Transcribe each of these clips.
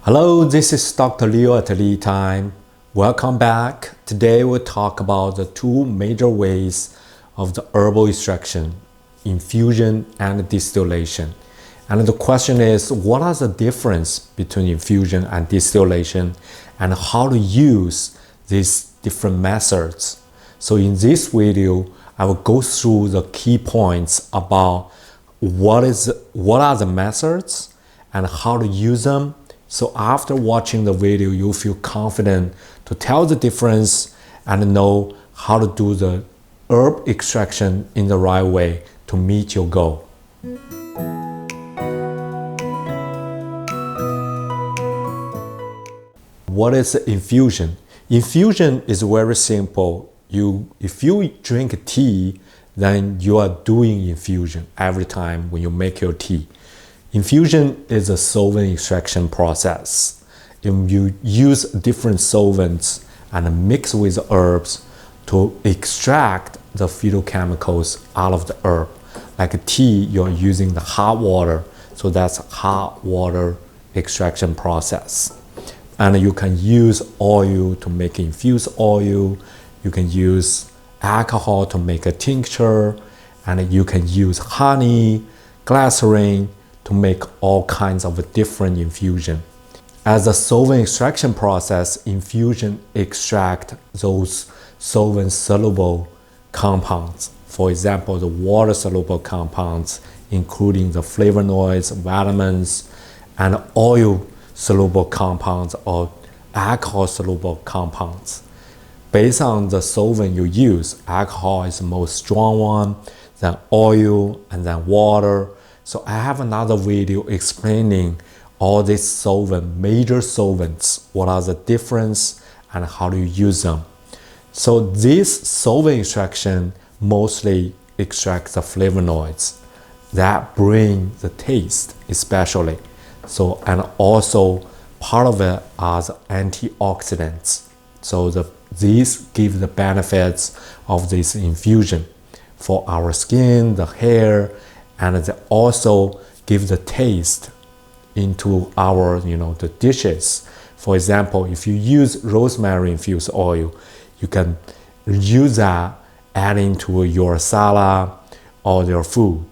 Hello, this is Dr. Leo at LeTime. Welcome back. Today we'll talk about the two major ways of the herbal extraction, infusion and distillation. And the question is, what are the difference between infusion and distillation and how to use these different methods? So in this video, I will go through the key points about what are the methods and how to use them. So after watching the video, you'll feel confident to tell the difference and know how to do the herb extraction in the right way to meet your goal. What is infusion? Infusion is very simple. If you drink tea, then you are doing infusion every time when you make your tea. Infusion is a solvent extraction process. You use different solvents and mix with herbs to extract the phytochemicals out of the herb. Like tea, you're using the hot water, so that's hot water extraction process. And you can use oil to make infused oil. You can use alcohol to make a tincture, and you can use honey, glycerin to make all kinds of different infusion. As a solvent extraction process, infusion extract those solvent-soluble compounds. For example, the water-soluble compounds, including the flavonoids, vitamins, and oil-soluble compounds or alcohol-soluble compounds. Based on the solvent you use, alcohol is the most strong one, then oil, and then water. So I have another video explaining all these major solvents, what are the difference and how do you use them. So this solvent extraction mostly extracts the flavonoids that bring the taste especially. So, and also part of it are the antioxidants. So these give the benefits of this infusion for our skin, the hair, and they also give the taste into our, the dishes. For example, if you use rosemary infused oil, you can use that adding to your salad or your food.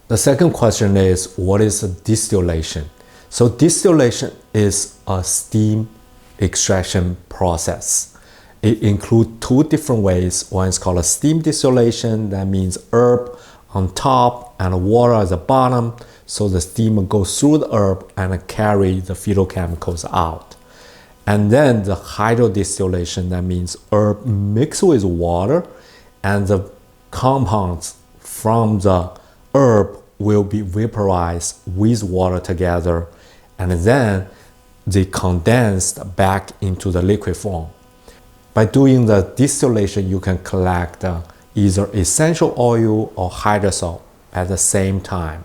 The second question is, what is distillation? So distillation is a steam extraction process. It includes two different ways. One is called a steam distillation. That means herb on top and water at the bottom, so the steam goes through the herb and carry the phytochemicals out. And then the hydrodistillation, that means herb mixed with water and the compounds from the herb will be vaporized with water together, and then they condensed back into the liquid form. By doing the distillation, you can collect either essential oil or hydrosol at the same time.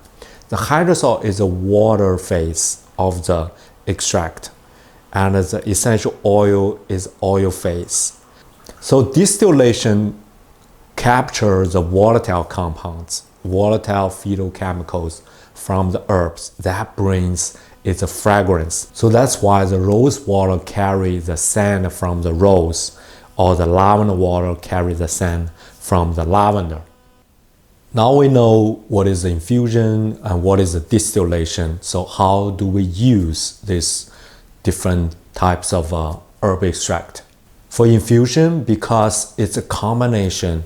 The hydrosol is the water phase of the extract, and the essential oil is oil phase. So distillation captures the volatile compounds, volatile phytochemicals from the herbs. That brings its fragrance. So that's why the rose water carries the scent from the rose, or the lavender water carries the scent from the lavender. Now we know what is the infusion and what is the distillation. So how do we use these different types of herb extract? For infusion, because it's a combination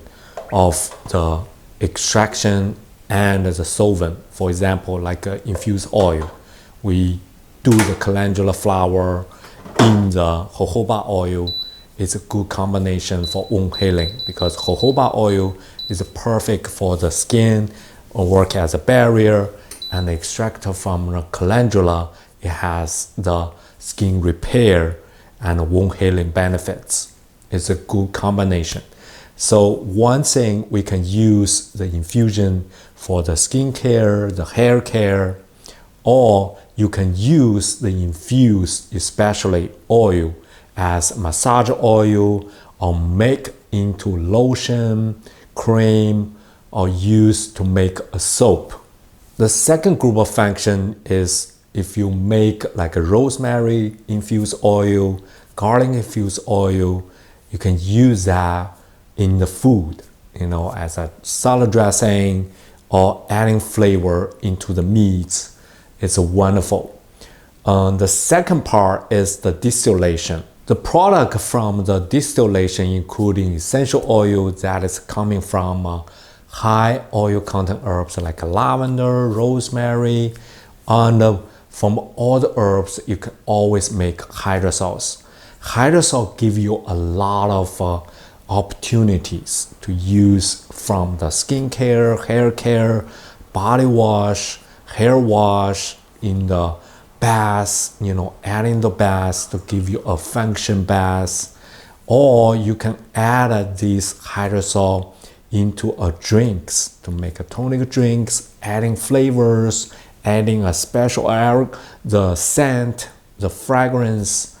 of the extraction and the solvent. For example, like infused oil, we do the calendula flower in the jojoba oil. It's a good combination for wound healing because jojoba oil is perfect for the skin or work as a barrier, and the extract from the calendula, it has the skin repair and wound healing benefits. It's a good combination. So one thing, we can use the infusion for the skin care, the hair care, or you can use the infused, especially oil, as massage oil or make into lotion, cream, or use to make a soap. The second group of function is if you make like a rosemary infused oil, garlic infused oil, you can use that in the food, as a salad dressing or adding flavor into the meats. It's wonderful. The second part is the distillation. The product from the distillation including essential oil that is coming from high oil content herbs like lavender, rosemary, and from all the herbs you can always make hydrosols. Hydrosols give you a lot of opportunities to use from the skincare, hair care, body wash, hair wash, in the bath, adding the bath to give you a function bath, or you can add these hydrosol into a drinks to make a tonic drinks, adding flavors, adding a special air, the scent, the fragrance.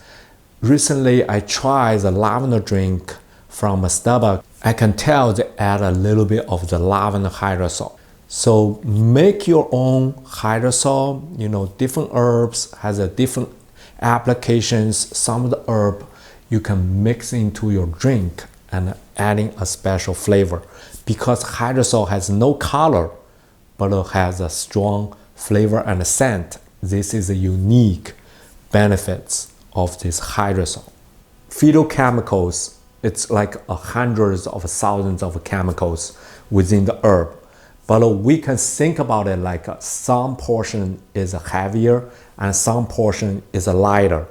Recently, I tried the lavender drink from Starbucks. I can tell they add a little bit of the lavender hydrosol. So make your own hydrosol. Different herbs has a different applications. Some of the herb you can mix into your drink and adding a special flavor, because hydrosol has no color, but it has a strong flavor and a scent. This is a unique benefits of this hydrosol. Phytochemicals, it's like hundreds of thousands of chemicals within the herb. But we can think about it like some portion is heavier and some portion is lighter.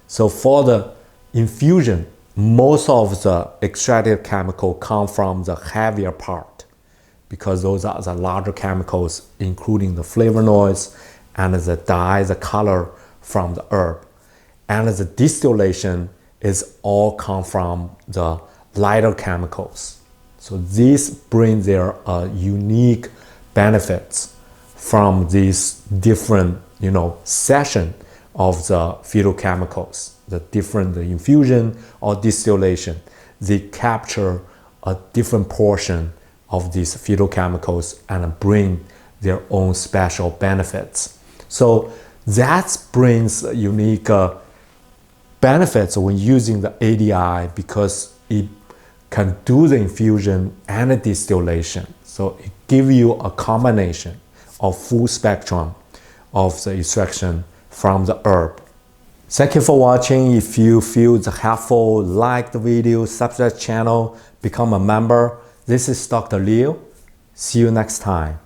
So for the infusion, most of the extracted chemical come from the heavier part, because those are the larger chemicals, including the flavonoids and the dye, the color from the herb. And the distillation is all come from the lighter chemicals. So this brings their unique benefits from these different, session of the phytochemicals, the infusion or distillation. They capture a different portion of these phytochemicals and bring their own special benefits. So that brings unique benefits when using the ADI, because it can do the infusion and the distillation. So it gives you a combination of full spectrum of the extraction from the herb. Thank you for watching. If you feel it's helpful, like the video, subscribe to the channel, become a member. This is Dr. Leo. See you next time.